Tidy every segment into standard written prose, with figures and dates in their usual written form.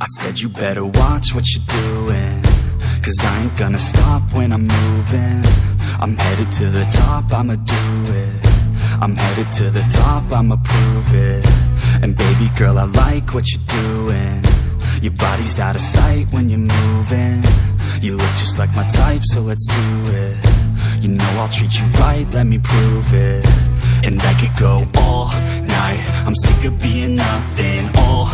I said you better watch what you're doing, 'cause I ain't gonna stop when I'm moving. I'm headed to the top, I'ma do it. I'm headed to the top, I'ma prove it. And baby girl, I like what you're doing. Your body's out of sight when you're moving. You look just like my type, so let's do it. You know I'll treat you right, let me prove it. And I could go all night, I'm sick of being nothing. All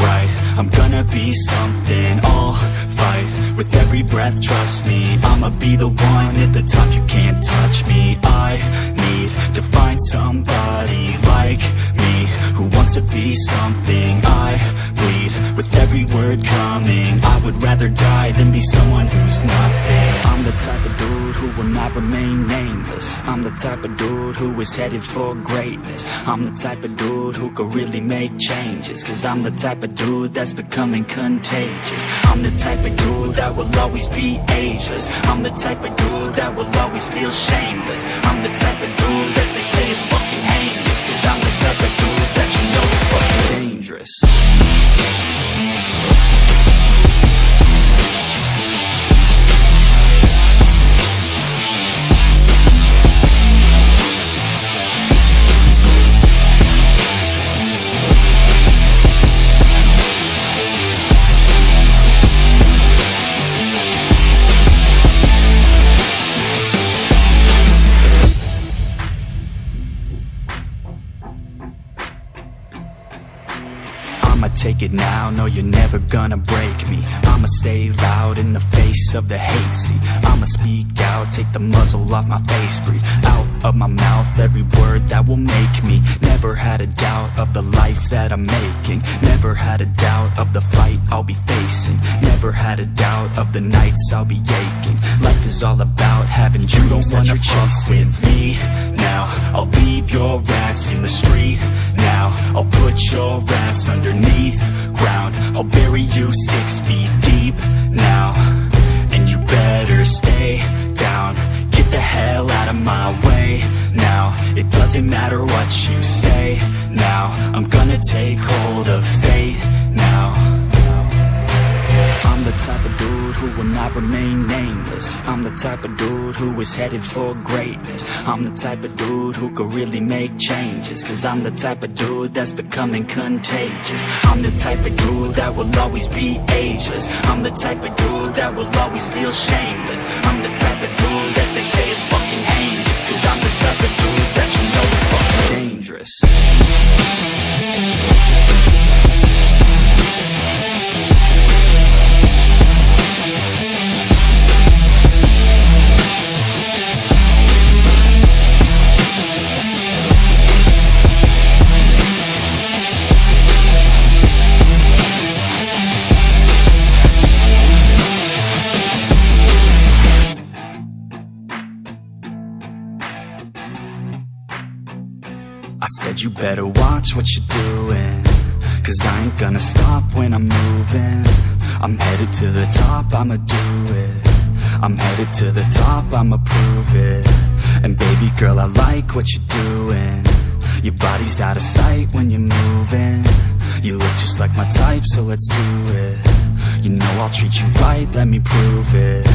right, I'm gonna be something. I'll fight with every breath, trust me. I'ma be the one at the top, you can't touch me. I need to find somebody like me, who wants to be something. I bleed with every word coming. I would rather die than be someone who's nothing. I'm the type of dude who will not remain nameless. I'm the type of dude who is headed for greatness. I'm the type of dude who could really make changes, 'cause I'm the type of dude that's becoming contagious. I'm the type of dude that will always be ageless. I'm the type of dude that will always feel shameless. I'm the type of dude that they say is fucking heinous, 'cause I'm the type of dude that you know is fucking dangerous. I'ma take it now, no you're never gonna break me. I'ma stay loud in the face of the hate, see. I'ma speak out, take the muzzle off my face. Breathe out of my mouth every word that will make me. Never had a doubt of the life that I'm making. Never had a doubt of the fight I'll be facing. Never had a doubt of the nights I'll be aching. Life is all about having dreams that you're chasing. With me now, I'll leave your ass in the street. Now, I'll put your ass underneath ground. I'll bury you 6 feet deep now. And you better stay down. Get the hell out of my way now. It doesn't matter what you say now. I'm gonna take hold of fate now. I'm the type of dude who will not remain nameless. I'm the type of dude who is headed for greatness. I'm the type of dude who could really make changes, 'cause I'm the type of dude that's becoming contagious. I'm the type of dude that will always be ageless. I'm the type of dude that will always feel shameless. I'm the type of dude that they say is fucking heinous, 'cause I'm the type of dude that you know is fucking dangerous. I said you better watch what you're doing, 'cause I ain't gonna stop when I'm moving. I'm headed to the top, I'ma do it. I'm headed to the top, I'ma prove it. And baby girl, I like what you're doing. Your body's out of sight when you're moving. You look just like my type, so let's do it. You know I'll treat you right, let me prove it.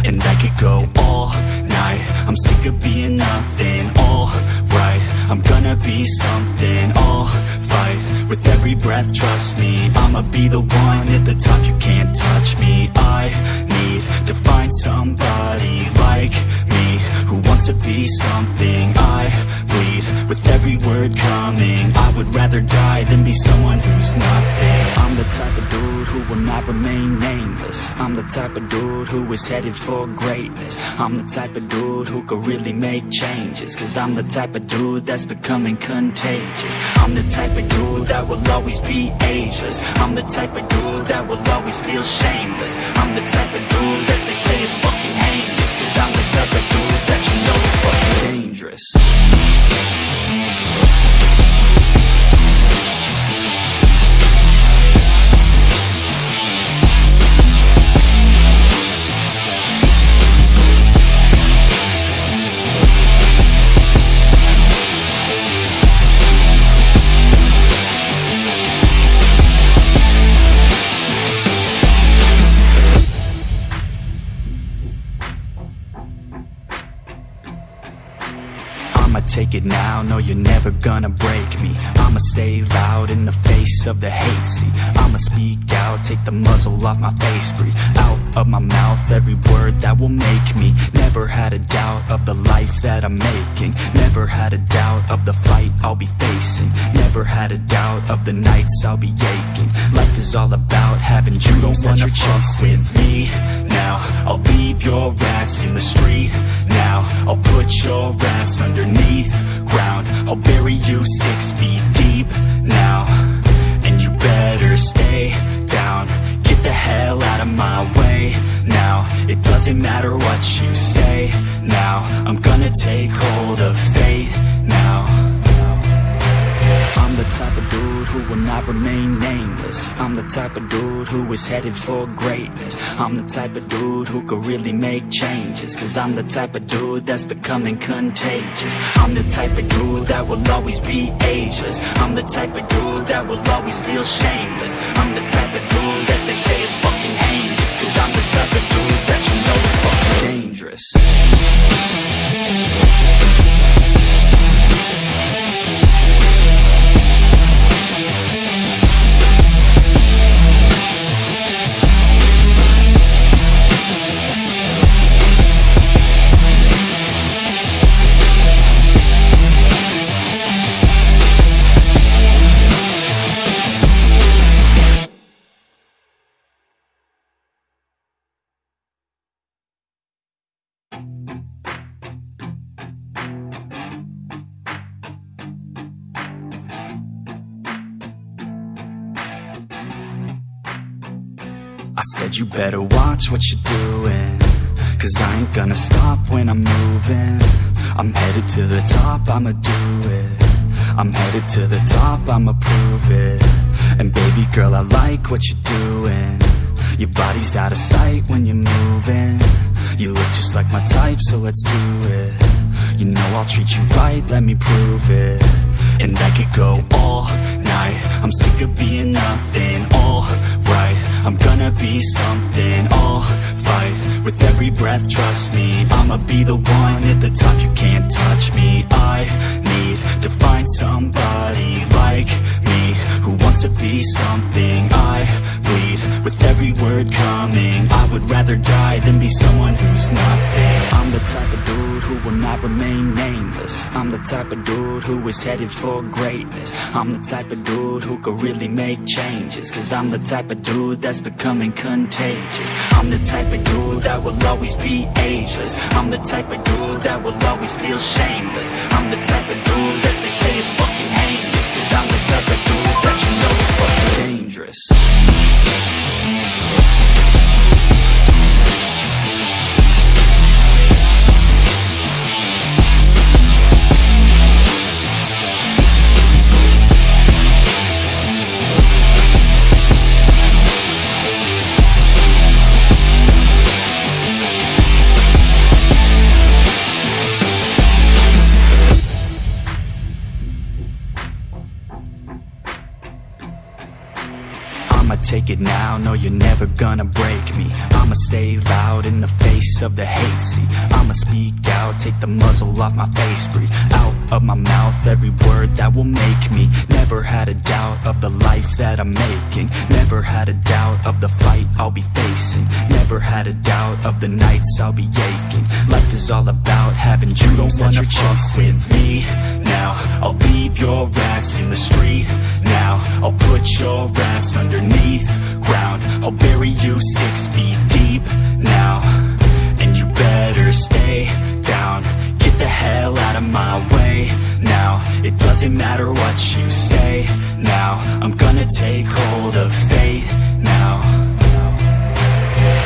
And I could go all night, I'm sick of being nothing. All right, I'm gonna be something. I'll fight with every breath, trust me. I'ma be the one at the top, you can't touch me. I need to find somebody like me, who wants to be something. I bleed with every word coming. I would rather die than be someone who's nothing. I'm the type of dude who will not remain nameless. I'm the type of dude who is headed for greatness. I'm the type of dude who could really make changes, 'cause I'm the type of dude that's becoming contagious. I'm the type of dude that will always be ageless. I'm the type of dude that will always feel shameless. I'm the type of dude that they say is fucking heinous, 'cause I'm the type of dude that you know is fucking dangerous. I'ma take it now, no you're never gonna break me. I'ma stay loud in the face of the hate. See, I'ma speak out, take the muzzle off my face. Breathe out of my mouth every word that will make me. Never had a doubt of the life that I'm making. Never had a doubt of the fight I'll be facing. Never had a doubt of the nights I'll be aching. Life is all about having dreams that you're chasing. With me now, I'll leave your ass in the street. Now, I'll put your ass underneath ground. I'll bury you 6 feet deep now, and you better stay down. Get the hell out of my way now. It doesn't matter what you say now. I'm gonna take hold of fate now. I'm the type of dude who will not remain nameless. I'm the type of dude who is headed for greatness. I'm the type of dude who could really make changes, cause I'm the type of dude that's becoming contagious. I'm the type of dude that will always be ageless. I'm the type of dude that will always feel shameless. I'm the type of dude that they say is fucking heinous, cause I'm the type of dude that you know is fucking dangerous. I said you better watch what you're doing, cause I ain't gonna stop when I'm moving. I'm headed to the top, I'ma do it. I'm headed to the top, I'ma prove it. And baby girl, I like what you're doing. Your body's out of sight when you're moving. You look just like my type, so let's do it. You know I'll treat you right, let me prove it. And I could go all night, I'm sick of being nothing. All right, I'm gonna be something. I'll fight with every breath, trust me. I'ma be the one at the top, you can't touch me. I need to find somebody like me, who wants to be something. I bleed with every word coming. I would rather die than be someone who's nothing. I'm the type of dude who will not remain nameless. I'm the type of dude who is headed for greatness. I'm the type of dude who could really make changes, cause I'm the type of dude that's becoming contagious. I'm the type of dude that will always be ageless. I'm the type of dude that will always feel shameless. I'm the type of dude that they say is fucking heinous, cause I'm the type of dude that you know is fucking dangerous. Take it now, no you're never gonna break me. I'ma stay loud in the face of the hate. See, I'ma speak out, take the muzzle off my face. Breathe out of my mouth every word that will make me. Never had a doubt of the life that I'm making. Never had a doubt of the fight I'll be facing. Never had a doubt of the nights I'll be aching. Life is all about having dreams that you're chasing. With me now, I'll leave your ass in the street. Now, I'll put your ass underneath ground. I'll bury you 6 feet deep now, and you better stay down. Get the hell out of my way now. It doesn't matter what you say now. I'm gonna take hold of fate now.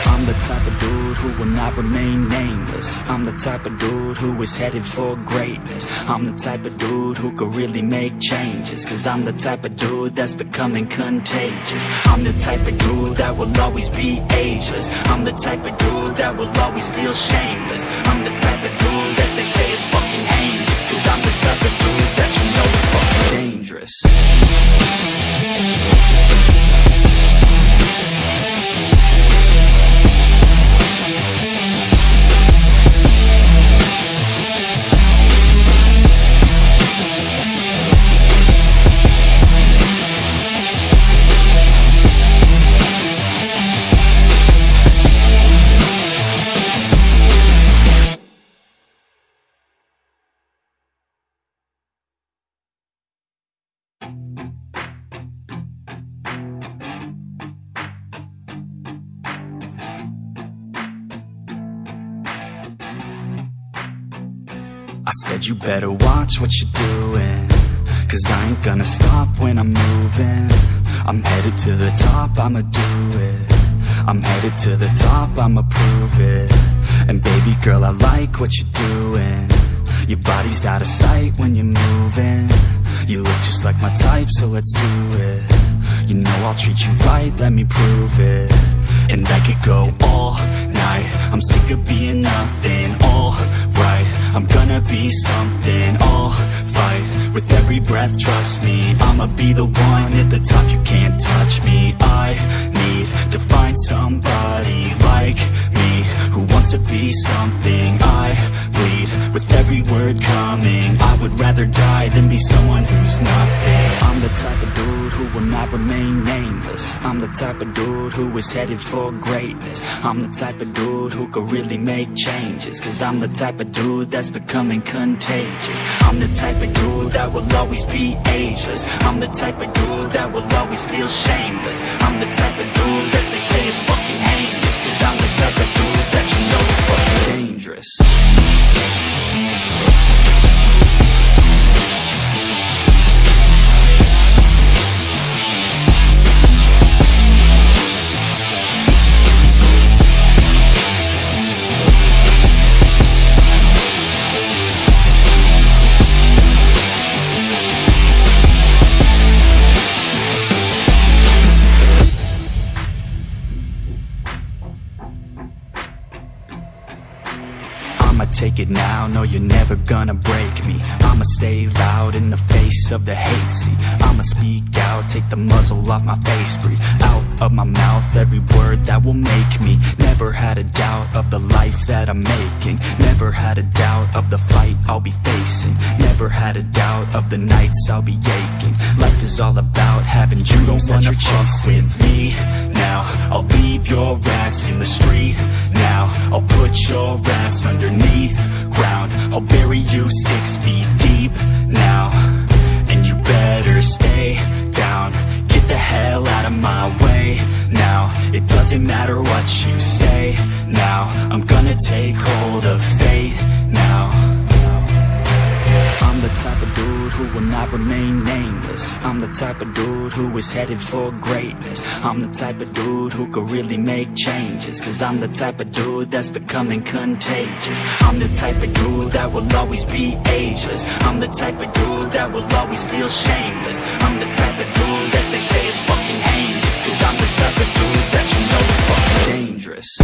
I'm the type of dude who will not remain nameless. I'm the type of dude who is headed for greatness. I'm the type of dude who could really make changes, cause I'm the type of dude that's becoming contagious. I'm the type of dude that will always be ageless. I'm the type of dude that will always feel shameless. I'm the type of dude that they say is fucking heinous, cause I'm the type of dude that you know is fucking dangerous. I said you better watch what you're doing, 'cause I ain't gonna stop when I'm moving. I'm headed to the top, I'ma do it. I'm headed to the top, I'ma prove it. And baby girl, I like what you're doing. Your body's out of sight when you're moving. You look just like my type, so let's do it. You know I'll treat you right, let me prove it. And I could go all night, I'm sick of being nothing. All right, I'm gonna be something. I'll fight with every breath, trust me. I'ma be the one at the top, you can't touch me. I need to find somebody like me, who wants to be something. I bleed with every word coming. I would rather die than be someone who's nothing. I'm the type of dude who will not remain nameless. I'm the type of dude who is headed for greatness. I'm the type of dude who could really make changes, 'cause I'm the type of dude that's becoming contagious. I'm the type of dude that will always be ageless. I'm the type of dude that will always feel shameless. I'm the type of dude that they say is fucking heinous, 'cause I'm the type of dude that you know is fucking dangerous. I'ma take it now, no you're never gonna break me. I'ma stay loud in the face of the hate, see. I'ma speak out, take the muzzle off my face, breathe out of my mouth every word that will make me. Never had a doubt of the life that I'm making. Never had a doubt of the fight I'll be facing. Never had a doubt of the nights I'll be aching. Life is all about having dreams that you're chasing. With me now, I'll leave your ass in the street. Now, I'll put your ass underneath ground. I'll bury you 6 feet deep now. And you better stay down. Get the hell out of my way now. It doesn't matter what you say now. I'm gonna take hold of fate now. I'm the type of dude who will not remain nameless. I'm the type of dude who is headed for greatness. I'm the type of dude who could really make changes, 'cause I'm the type of dude that's becoming contagious. I'm the type of dude that will always be ageless. I'm the type of dude that will always feel shameless. I'm the type of dude that they say is fucking heinous, 'cause I'm the type of dude that you know is fucking dangerous.